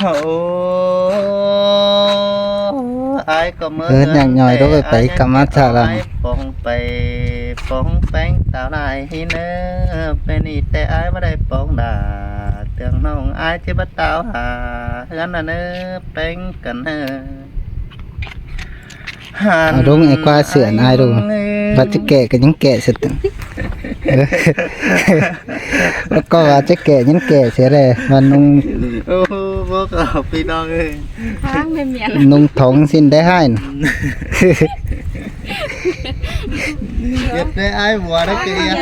โอ้ไอ้ก็เมื่อ nhàng nhòi đó phải cầm mắt chả làm ปองไปปองแป้งตาลายให้เนื้อเป็นอีแต่ไอ้ไม่ได้ปองด่าเตืองน้องไอ้ที่บ้าตาวหาเฮือนน่ะเนื้อแป้งกันเนื้อ đúng ngày qua sửa ai rồi và chiếc kệ cái những kệ sệt nó có và chiếc kệ những kệ sẽ đây và nung โอ้บ่ก็พี่น้องเอ้ย ทางไม่เมียน nung thống xin đấy hai เก็บได้ไอ้หัวได้เกลีย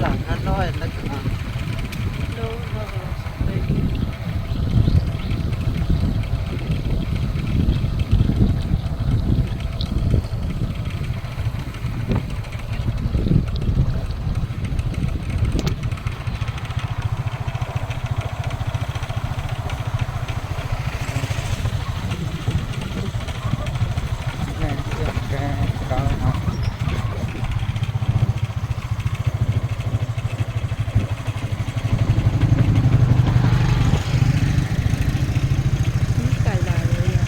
หลังนั้นน้อยแล้วก็ไก่ลายเลยอ่ะ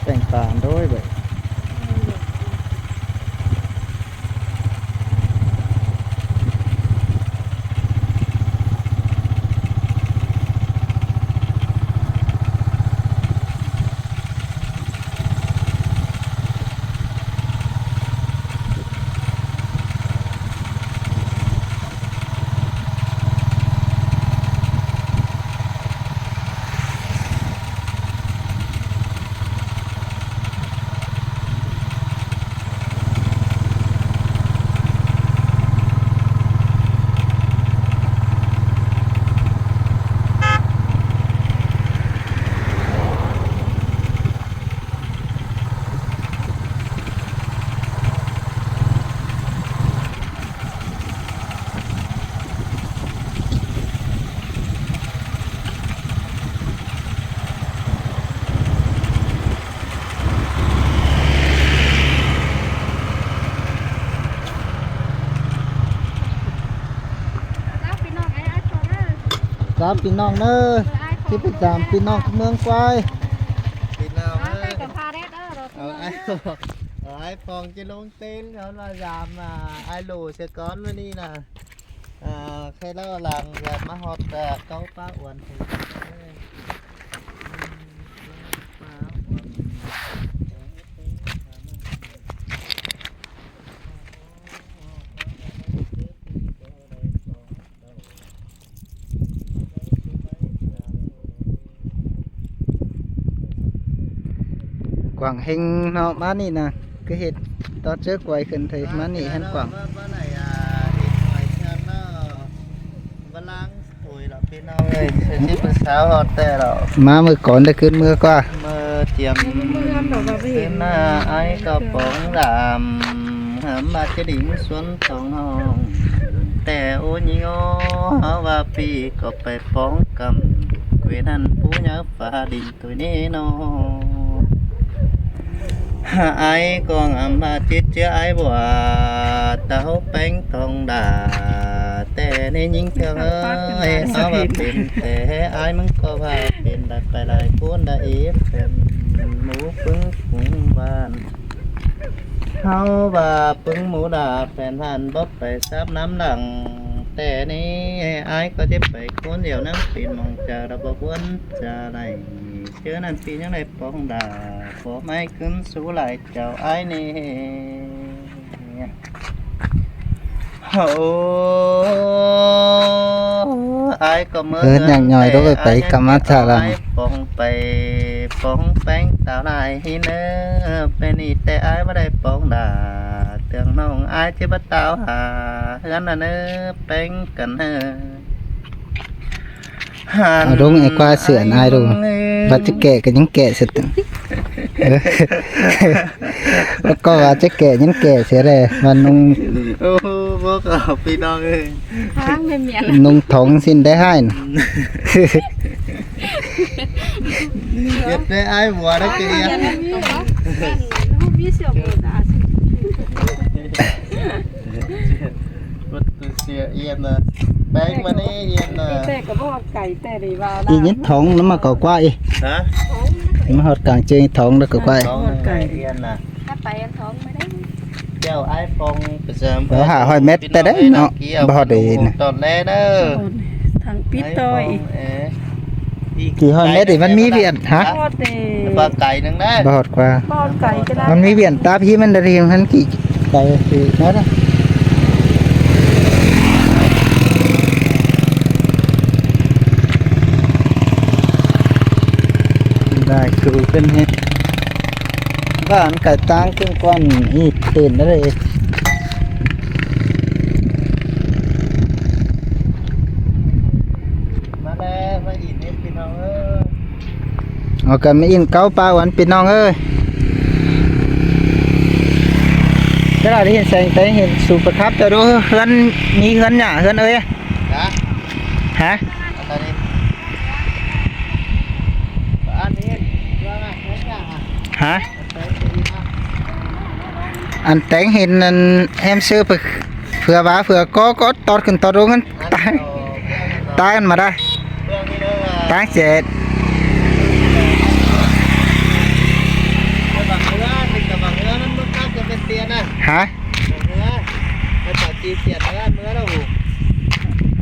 แต่งป่านด้วยแบบ แล้วพี่น้องไอ้ตัวนั้น ครับพี่น้องเนอะที่ไปตามพี่น้องเมืองควาย พี่น้อง เอา เอ้ ใส่ ย กับพาเรสเรา เอาไอ้เอาไอ้ฟองจะลงเต้นเขาเรายามไอ้หลูเสก้อนวันนี้นะใครเล่าหลังแบบมาฮอตเก้าป้าอ้วนถึงป้าอ้วน quảng hình nó má nị nè cái hết đó trước quayขึ้นthấy má nị hắn quảng ว่าไหนเด็กหน่อยเช่นน่ะวันล้างถุยแล้วพี่น้องเลยเสียชีวิตเช้าฮอตแต่เรา má mưa còn đãขึ้นmưa qua เมื่อเตรียม เมื่อเราก็ไป เป็ เห็น นหน้าไอ้กระป๋องดำหามบาดจะดิ่งสวนสองห้องแต่โอ้ยโง่เฮาว่าปีก็ไปป้องกำเกวนันผู้ยักฟ้าดินตัวนี้เนาะ ai còn mà chết chứ ai bỏ tao bánh thong đà tè nên những theo ơi nó mà tiền tè ai muốn có vào tiền đặt phải lại cuốn đã ít tiền mũ phứng cũng bàn hao và phứng mũ đà phèn hàn bóp phải sắp nắm đằng แต่นี้อายก็เจ็บไปคนเดียวนั่งปีนมองจากระบบวนจะไรเชื่อนั่นปียังไงปองดาขอไม่ขึ้นสู้ไหลเจ้าอายนี่โอ้อายก็เมื่อ อย่างnhòi đó phải cầm mắt thả làm ปองไปปองแป้งตาลายเนื้อเป็นอีแต่อายไม่ได้ปองดาเตืองน้องอายที่บ้านตาวหาเฮือนน่ะเนื้อแป้งกันเนื้อ เอาđúng ai qua sửa ai đúng và chiếc kệ cái những kệ sệtแล้วก็ว่าจะแก่ยังแก่เสียเลยมันนุ่ง โอ้พวกเราพี่น้องเอ้ย ทางไม่เหมียน นุ่งท้องสิ้นได้ให้น่ะ เก็บได้ไอ้หัวได้เกลีย ยังไม่มีเนาะลูกมีเสียงบ่ได้สิ มันเสียเอียนนะแป้งมานี่เอียนนะ แต่ก็บ่ไก่แต่ได้ว่า อีnhữngท้องnó mà có quay ฮะ nó hot càng chơiท้องnó có quay ท้องไก่เอียนนะ ถ้าไปอันท้องไม่ได้ เจ้าไอ้ฟองประจำ Đó hả hỏi mét tới đấy nó bỏ để nè ตอนแรกเด้อ ทางปิดต้อย กี่hỏi mét thì vẫn mỹ viện ฮะ hả บ่แต่ ปลาไก่นึงนะ bỏ hot qua บ่ไก่ก็ได้ มันมีเวียนตาพี่มันได้เรียงหันกี่ไปสิเนาะได้ครูเป็นเฮ็ดบ้านไก่ตางเครื่องก้อนอีกตื่นแล้วเลย มาแล้วมาอีกนิดพี่น้องเอ้ย เอากันไม่อินเก้าปลาหวานพี่น้องเอ้ยก็ได้เห็นแสงแต่เห็นสูบประครับแต่ดูเฮือนมีเฮือนหน่ะเฮือนเอ้ย นะ ฮะ อันนี้อันนี้ว่าไงไม่ใช่อ่ะ ฮะ ไปดีมาก อันแต่งเห็นอันแฮมซื้อไปเผื่อว่าเผื่อก็ตอดขึ้นตอดลงกันตายตายกันมาได้ เรื่องนี้เด้อ ตายเจ็ด บางเรื่องนี่กับบางเรื่องนั้นมันก็จะเป็นเตียนนะ ฮะ บางเรื่องมันตัดจีเตียนแล้วเมื่อเรา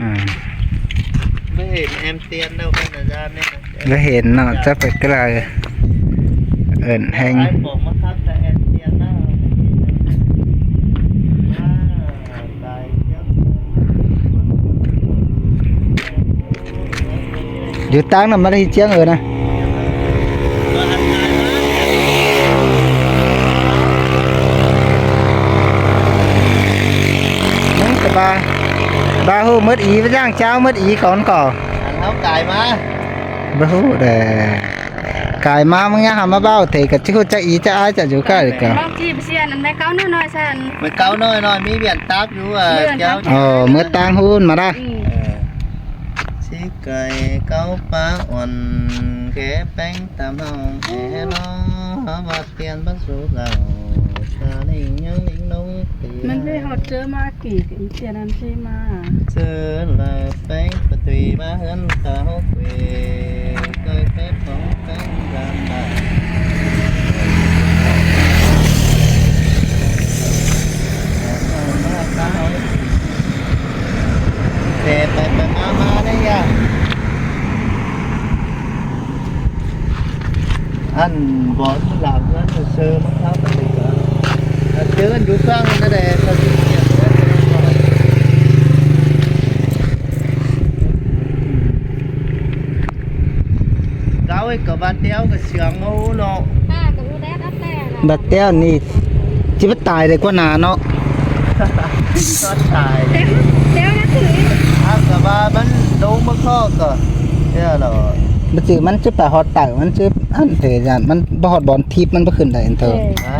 อ่า ไม่เห็นแอมเตียนđâuเป็นอาจารย์เนี่ยนะ แล้วเห็นเนาะจะไปไกลเอิ้นแหง ไอ้ผมมาทักแต่แอมเตียนนะตายเยอะ อยู่ตั้งน่ะมาได้เจียงนะนั่นก็บาฮู้มืดอีไปย่างเช้ามืดอีก่อนก่อ อันเขาไก่มา บาฮู้เด้กายมามึงยังหามาเบ้าเถกะจิฮู้จักอีจะอายจะอยู่ใกล้ก็ บางทีเสียนอันใดเก้าน้อยๆซั่น มันเก้าน้อยน้อยมีเวียนตับอยู่อ่ะเจ้า อ๋อมืดตางฮู้นมาได้ ชิไก่เก้าปลาอ่อนแค่แป้งตามห้องแอน้องหาว่าเปลี่ยนบรรสุเราชาลิงยังลิงน้องเตีย มันได้ฮอดเจอมากี่เสียนั้นสิมา เจอละแป้งปะตุยมาเฮือนเขาเวเคยแค่ของแป้งดำดำไปมาได้ยังอันบอลหลังนั้นจะเชื่อมั้งครับเจอกันอยู่ข้างนั่นแหละเขาจะเกี่ยวกันก้าวไอ้กับบ้านเตี้ยวกับเสียงงูเนาะ ป้าก็รู้แล้วอัปแต่ล่ะ บัดแต้วนี่จิบตายเลยกว่าหนาเนาะ ก็ตาย เดี๋ยวนะถือ อ้าวกับบ้านมันโดนมาข้อก็เจ้าเหรอ มันจือมันจะไปฮอดไต่มันจะอันเถอะจานมันบ่ฮอดบอลทิพย์มันบ่ขึ้นได้อันเถอะ ฮะ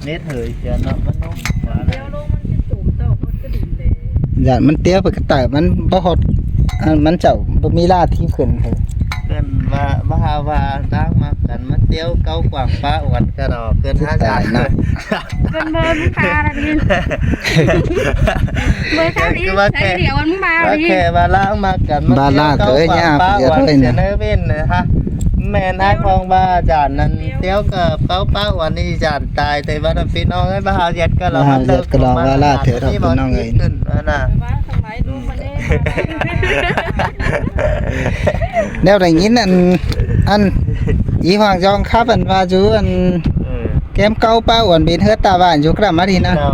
เน็ตเหยเจ้าเนาะมันน้องว่า เดี๋ยวลงมันสิตุ่มเต้ามันก็ดิ่งเลย จานมันเตี้ยวไปกระต่ายมันบ่ฮอดอันมันเจ้าบ่มีลาที่ขึ้นเถอะ เกินว่าตั้งมากันมาเตี้ยวเก้ากว่างป้าวันกระดอกเกิน5จานนะ เป็นเบอร์มึงพาละดิเบอร์ข้าวดิไอ้เดี๋ยวมันมึงมา ว่า ดิ แค่ว่าล้างมากันป้าวันเสียเนเว้นนะฮะ แม่นายพองบ้าจานนั้นเตี้ยวกับเป้าเป้าวันนี้จานตายแต่วันนั้นพี่น้องให้บ้าเย็ดก็เราขึ้นน่ะ แต่ว่าทางไหนดูมาเด้ แนวอย่างนี้อันอีhoàngจองครับอันว่าจูอันแก้มเก้าเป้าอันเป็นเฮือตาบ้านอยู่กระมาทีนะ เรา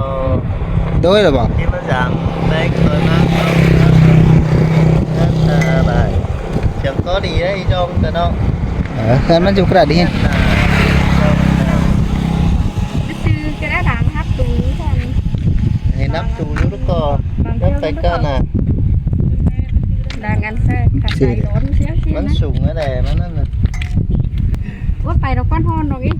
โดยหรือบ่ ที่มาสั่งแบงค์ตัวนั้นbài chẳng có đi đấy trong tao nó เฮือนมันอยู่กระดี ไปซื้อกระดาษทับตูกัน thì nắp chủ lúc có nắp phải cơ nè ดางกันเซ่กัดใจร้อนเสีย bắn sùng ở đây nó nè ว่าไปเราก้อนฮอนเราอีก